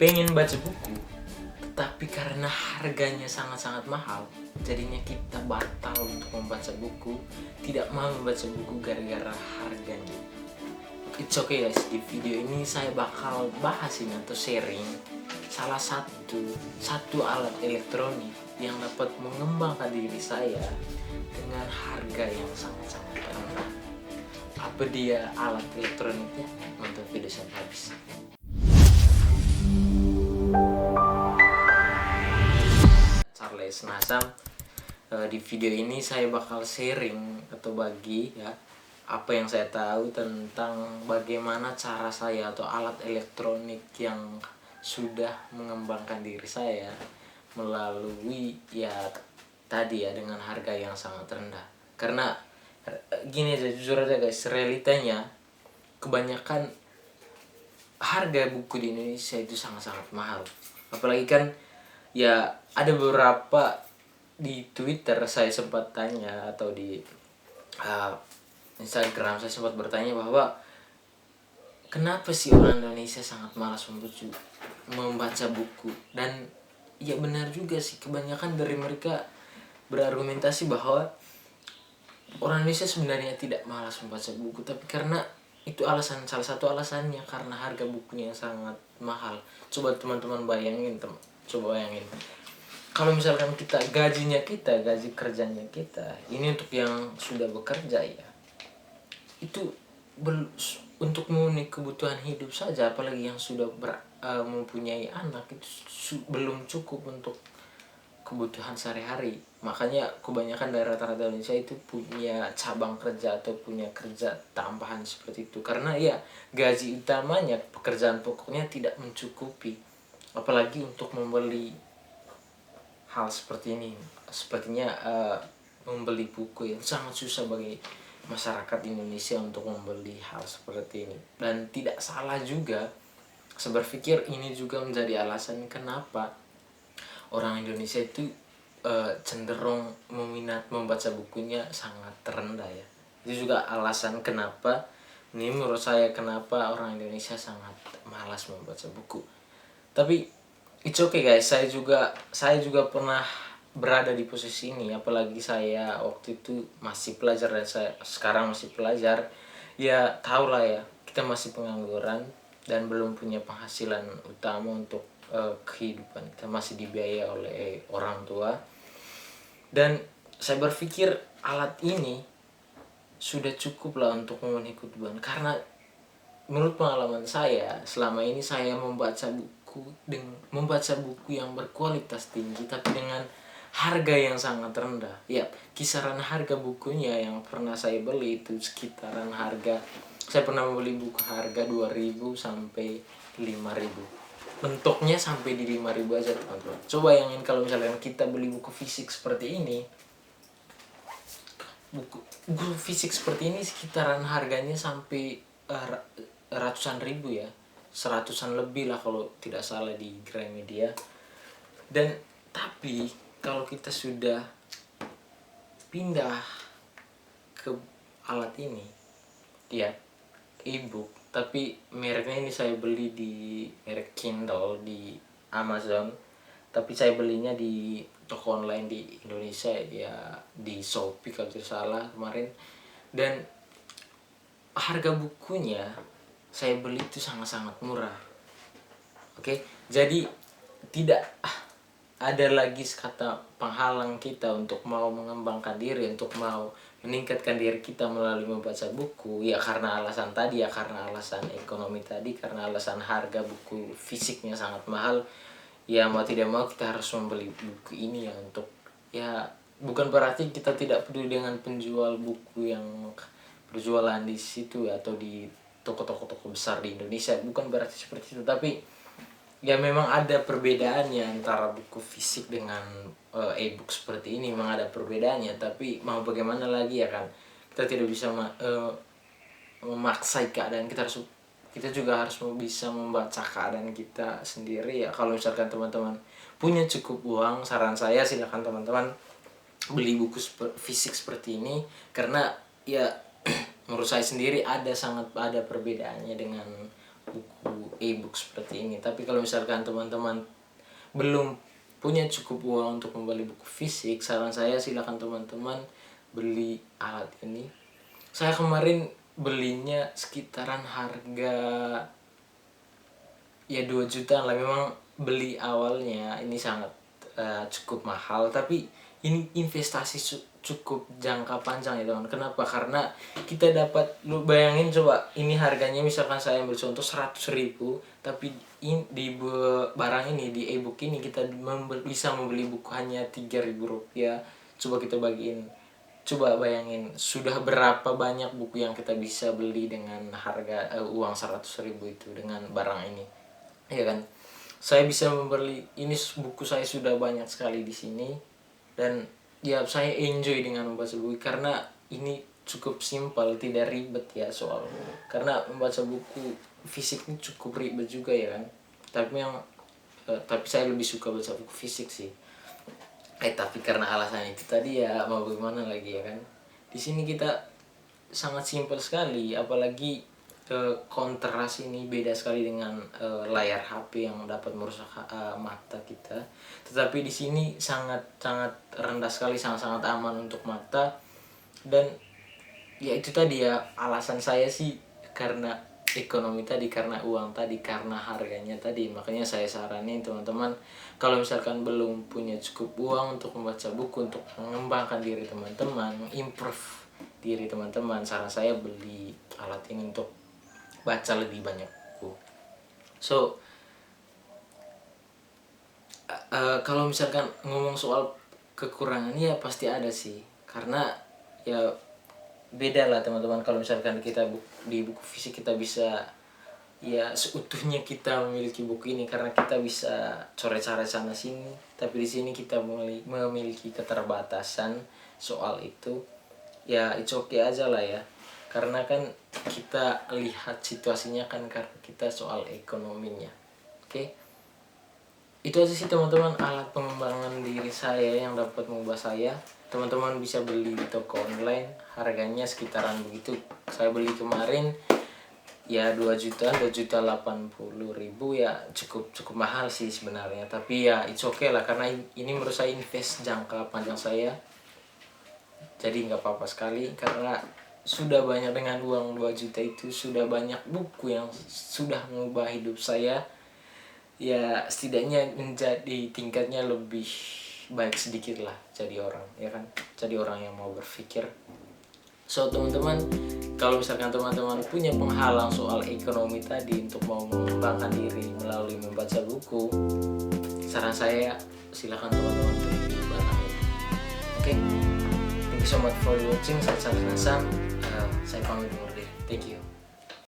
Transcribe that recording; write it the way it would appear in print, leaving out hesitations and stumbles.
pengen baca buku, tapi karena harganya sangat-sangat mahal, jadinya kita batal untuk membaca buku, tidak mau membaca buku gara-gara harganya. It's okay guys, di video ini saya bakal bahasin atau sharing salah satu alat elektronik yang dapat mengembangkan diri saya dengan harga yang sangat-sangat rendah. Apa dia alat elektroniknya? Nonton video sampai habis. Charles Nasam. Di video ini saya bakal sharing atau bagi ya apa yang saya tahu tentang bagaimana cara saya atau alat elektronik yang sudah mengembangkan diri saya melalui ya tadi ya dengan harga yang sangat rendah. Karena gini aja, jujur aja guys, realitanya kebanyakan harga buku di Indonesia itu sangat-sangat mahal. Apalagi kan ya ada beberapa di Twitter saya sempat tanya atau di Instagram saya sempat bertanya bahwa kenapa sih orang Indonesia sangat malas membaca buku. Dan ya benar juga sih, kebanyakan dari mereka berargumentasi bahwa orang Indonesia sebenarnya tidak malas membaca buku, tapi karena itu salah satu alasannya karena harga bukunya yang sangat mahal. Coba teman-teman bayangin, coba bayangin kalau misalkan gaji kerjanya kita ini untuk yang sudah bekerja ya, itu untuk memenuhi kebutuhan hidup saja, apalagi yang sudah mempunyai anak, itu belum cukup untuk kebutuhan sehari-hari. Makanya kebanyakan dari rata-rata Indonesia itu punya cabang kerja atau punya kerja tambahan seperti itu, karena ya gaji utamanya, pekerjaan pokoknya tidak mencukupi, apalagi untuk membeli hal seperti ini. Sepertinya membeli buku yang sangat susah bagi masyarakat Indonesia untuk membeli hal seperti ini. Dan tidak salah juga, saya berpikir ini juga menjadi alasan kenapa orang Indonesia itu cenderung meminat membaca bukunya sangat rendah ya. Itu juga alasan kenapa, ini menurut saya, kenapa orang Indonesia sangat malas membaca buku. Tapi it's okay guys, saya juga pernah berada di posisi ini, apalagi saya waktu itu masih pelajar dan saya sekarang masih pelajar. Ya tau lah ya, kita masih pengangguran dan belum punya penghasilan utama untuk kehidupan. Kita masih dibiayai oleh orang tua. Dan saya berpikir alat ini sudah cukup lah untuk memenuhi kebutuhan, karena menurut pengalaman saya selama ini saya membaca buku yang berkualitas tinggi tapi dengan harga yang sangat rendah. Ya, kisaran harga bukunya yang pernah saya beli itu sekitaran saya pernah membeli buku harga 2.000 sampai 5.000. Bentuknya sampai di 5.000 aja teman-teman. Coba bayangin kalau misalnya kita beli buku fisik seperti ini. Buku fisik seperti ini sekitaran harganya sampai ratusan ribu ya, seratusan lebih lah kalau tidak salah di Gramedia. Dan tapi kalau kita sudah pindah ke alat ini ya, ebook, tapi mereknya ini saya beli di merek Kindle di Amazon, tapi saya belinya di toko online di Indonesia ya, di Shopee kalau tidak salah kemarin. Dan harga bukunya saya beli itu sangat-sangat murah. Oke, jadi tidak ada lagi kata penghalang kita untuk mau mengembangkan diri, untuk mau meningkatkan diri kita melalui membaca buku ya, karena alasan tadi ya, karena alasan ekonomi tadi, karena alasan harga buku fisiknya sangat mahal. Ya mau tidak mau kita harus membeli buku ini ya, untuk ya bukan berarti kita tidak peduli dengan penjual buku yang berjualan di situ atau di toko-toko besar di Indonesia, bukan berarti seperti itu. Tapi ya memang ada perbedaannya antara buku fisik dengan e-book seperti ini, memang ada perbedaannya. Tapi mau bagaimana lagi ya kan, kita tidak bisa memaksa keadaan, kita juga harus bisa membaca keadaan kita sendiri ya. Kalau misalkan teman-teman punya cukup uang, saran saya silakan teman-teman beli buku fisik seperti ini, karena ya menurut saya sendiri ada perbedaannya dengan buku e-book seperti ini. Tapi kalau misalkan teman-teman belum punya cukup uang untuk membeli buku fisik, saran saya silakan teman-teman beli alat ini. Saya kemarin belinya sekitaran harga ya 2 juta lah. Memang beli awalnya ini sangat cukup mahal, tapi ini investasi cukup jangka panjang ya teman. Kenapa? Karena kita dapat, lu bayangin coba, ini harganya misalkan saya ambil contoh 100.000, tapi di barang ini, di e-book ini kita bisa membeli buku hanya 3.000 rupiah. Coba kita bagiin, coba bayangin sudah berapa banyak buku yang kita bisa beli dengan harga uang 100.000 itu dengan barang ini, ya kan? Saya bisa membeli ini, buku saya sudah banyak sekali di sini, dan ya saya enjoy dengan membaca buku karena ini cukup simpel, tidak ribet ya soal. Karena membaca buku fisik ini cukup ribet juga ya kan. Tapi saya lebih suka baca buku fisik sih. Tapi karena alasan itu tadi ya mau bagaimana lagi ya kan. Di sini kita sangat simpel sekali, apalagi kontras ini beda sekali dengan layar HP yang dapat merusak mata kita. Tetapi di sini sangat rendah sekali, sangat aman untuk mata. Dan ya itu tadi ya, alasan saya sih karena ekonomi tadi, karena uang tadi, karena harganya tadi. Makanya saya saranin teman-teman, kalau misalkan belum punya cukup uang untuk membaca buku, untuk mengembangkan diri teman-teman, improve diri teman-teman, saran saya beli alat ini untuk baca lebih banyak buku. So kalau misalkan ngomong soal kekurangan, ya pasti ada sih, karena ya beda lah teman-teman. Kalau misalkan kita di buku fisik kita bisa ya seutuhnya kita memiliki buku ini karena kita bisa coret-coret sana sini, tapi di sini kita memiliki keterbatasan soal itu. Ya it's okay aja lah ya, karena kan kita lihat situasinya kan karena kita soal ekonominya. Oke? Itu aja sih teman-teman, alat pengembangan diri saya yang dapat mengubah saya. Teman-teman bisa beli di toko online, harganya sekitaran begitu. Saya beli kemarin ya 2.80.000 ya, cukup mahal sih sebenarnya. Tapi ya it's okay lah, karena ini menurut saya invest jangka panjang saya. Jadi nggak apa-apa sekali, karena sudah banyak, dengan uang 2 juta itu sudah banyak buku yang sudah mengubah hidup saya. Ya setidaknya menjadi tingkatnya lebih baik sedikit lah jadi orang, ya kan? Jadi orang yang mau berpikir. So teman-teman, kalau misalkan teman-teman punya penghalang soal ekonomi tadi untuk mau mengembangkan diri melalui membaca buku, saran saya silakan teman-teman beli barang ini. Oke? Thank you so much for watching. Saya pamit undur diri. Thank you.